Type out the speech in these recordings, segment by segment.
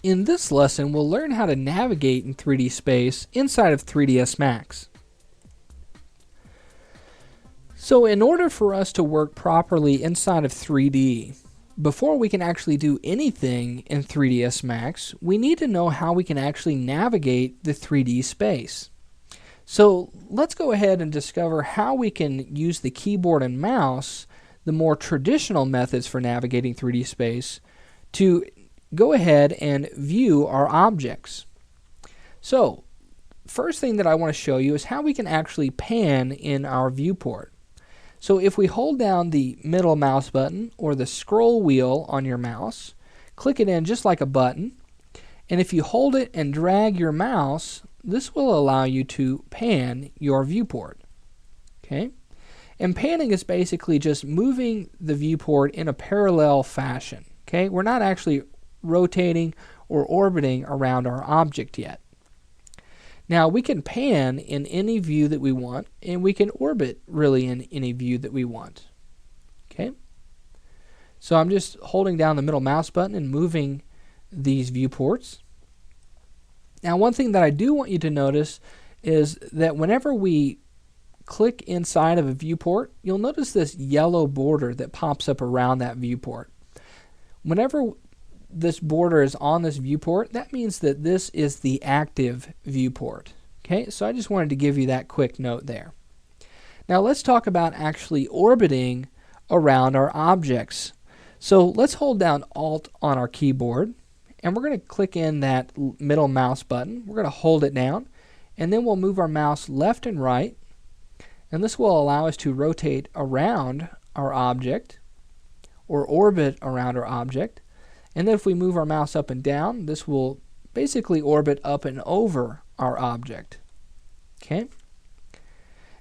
In this lesson, we'll learn how to navigate in 3D space inside of 3ds Max. So in order for us to work properly inside of 3D, before we can actually do anything in 3ds Max, we need to know how we can actually navigate the 3D space. So let's go ahead and discover how we can use the keyboard and mouse, the more traditional methods for navigating 3D space, to go ahead and view our objects. So first thing that I want to show you is how we can actually pan in our viewport. So if we hold down the middle mouse button or the scroll wheel on your mouse, click it in just like a button, and if you hold it and drag your mouse, this will allow you to pan your viewport. Okay? And panning is basically just moving the viewport in a parallel fashion. Okay? We're not actually rotating or orbiting around our object yet. Now we can pan in any view that we want, and we can orbit really in any view that we want. Okay? So I'm just holding down the middle mouse button and moving these viewports. Now one thing that I do want you to notice is that whenever we click inside of a viewport, you'll notice this yellow border that pops up around that viewport. Whenever this border is on this viewport, that means that this is the active viewport. Okay, so I just wanted to give you that quick note there. Now let's talk about actually orbiting around our objects. So let's hold down Alt on our keyboard, and we're going to click in that middle mouse button. We're going to hold it down, and then we'll move our mouse left and right, and this will allow us to rotate around our object or orbit around our object. And then if we move our mouse up and down, this will basically orbit up and over our object. Okay?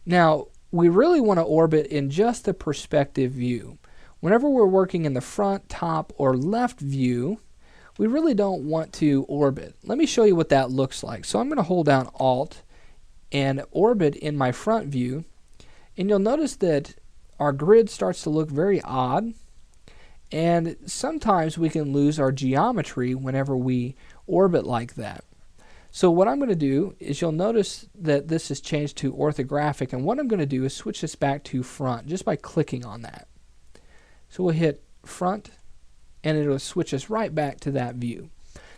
Now, we really want to orbit in just the perspective view. Whenever we're working in the front, top, or left view, we really don't want to orbit. Let me show you what that looks like. So I'm going to hold down Alt and orbit in my front view, and you'll notice that our grid starts to look very odd. And sometimes we can lose our geometry whenever we orbit like that. So what I'm going to do is, you'll notice that this is changed to orthographic, and what I'm going to do is switch this back to front just by clicking on that. So we'll hit front, and it'll switch us right back to that view.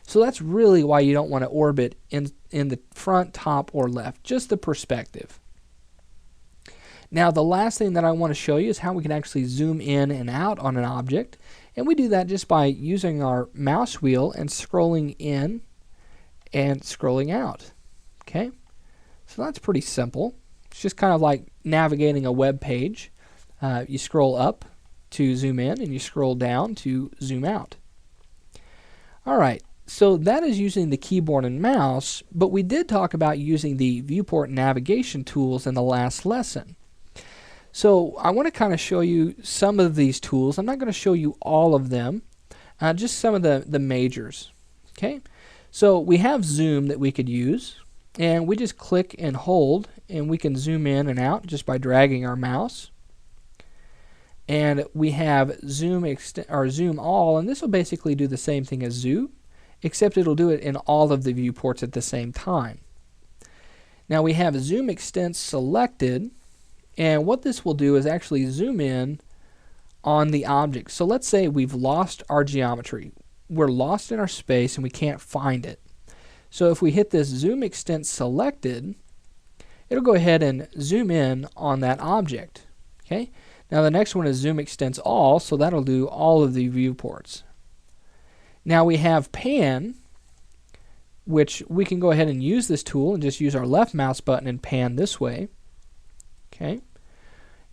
So that's really why you don't want to orbit in the front, top, or left, just the perspective. Now the last thing that I want to show you is how we can actually zoom in and out on an object, and we do that just by using our mouse wheel and scrolling in and scrolling out. Okay, so that's pretty simple. It's just kind of like navigating a web page. You scroll up to zoom in, and you scroll down to zoom out. Alright, so that is using the keyboard and mouse, but we did talk about using the viewport navigation tools in the last lesson. So I want to kind of show you some of these tools. I'm not going to show you all of them, just some of the majors. Okay, so we have zoom that we could use, and we just click and hold, and we can zoom in and out just by dragging our mouse. And we have zoom or zoom all, and this will basically do the same thing as zoom, except it'll do it in all of the viewports at the same time. Now we have zoom extents selected. And what this will do is actually zoom in on the object. So let's say we've lost our geometry. We're lost in our space and we can't find it. So if we hit this zoom extent selected, it'll go ahead and zoom in on that object. Okay? Now the next one is zoom extents all, so that'll do all of the viewports. Now we have pan, which we can go ahead and use this tool and just use our left mouse button and pan this way. Okay?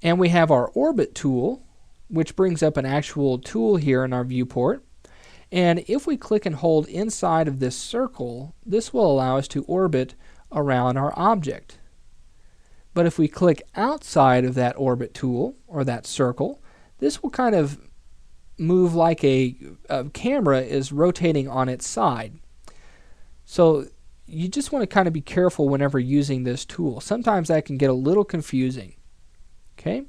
And we have our orbit tool, which brings up an actual tool here in our viewport. And if we click and hold inside of this circle, this will allow us to orbit around our object. But if we click outside of that orbit tool, or that circle, this will kind of move like a camera is rotating on its side. So you just want to kind of be careful whenever using this tool. Sometimes that can get a little confusing. Okay?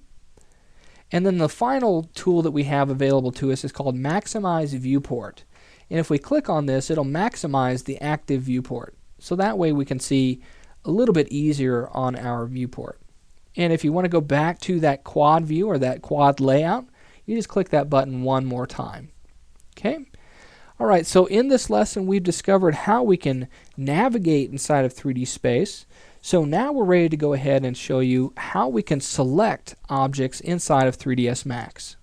And then the final tool that we have available to us is called Maximize Viewport. And if we click on this, it'll maximize the active viewport. So that way we can see a little bit easier on our viewport. And if you want to go back to that quad view or that quad layout, you just click that button one more time. Okay? All right, so in this lesson, we've discovered how we can navigate inside of 3D space. So now we're ready to go ahead and show you how we can select objects inside of 3ds Max.